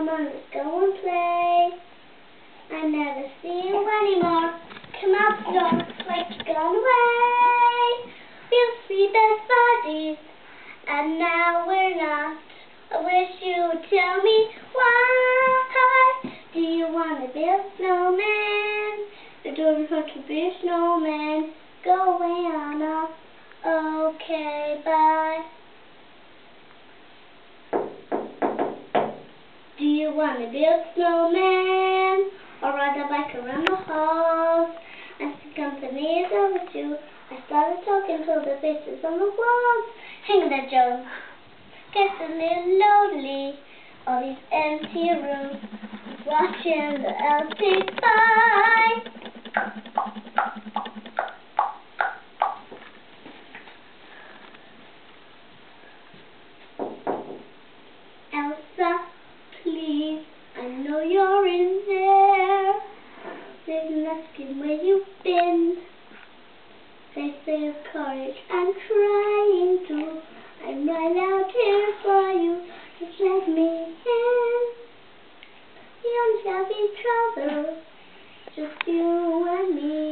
Come on, let's go and play. I never see you anymore. Come out the door, like gone away. We'll see best buddies, and now we're not. I wish you would tell me why. Do you want to be a snowman? You don't want to be a snowman. Go away, Anna. Okay, bye. Do you want to be a snowman? Or ride a bike around the halls? And the company is over too. I started talking to the faces on the walls. Hang that Joe. Gets a little lonely. All these empty rooms. Watching the elves tick by. Elsa, please, I know you're in there. Please ask him where you've been. They say of courage I'm trying to. I'm right out here for you. Just let me in. We don't have each other, just you and me.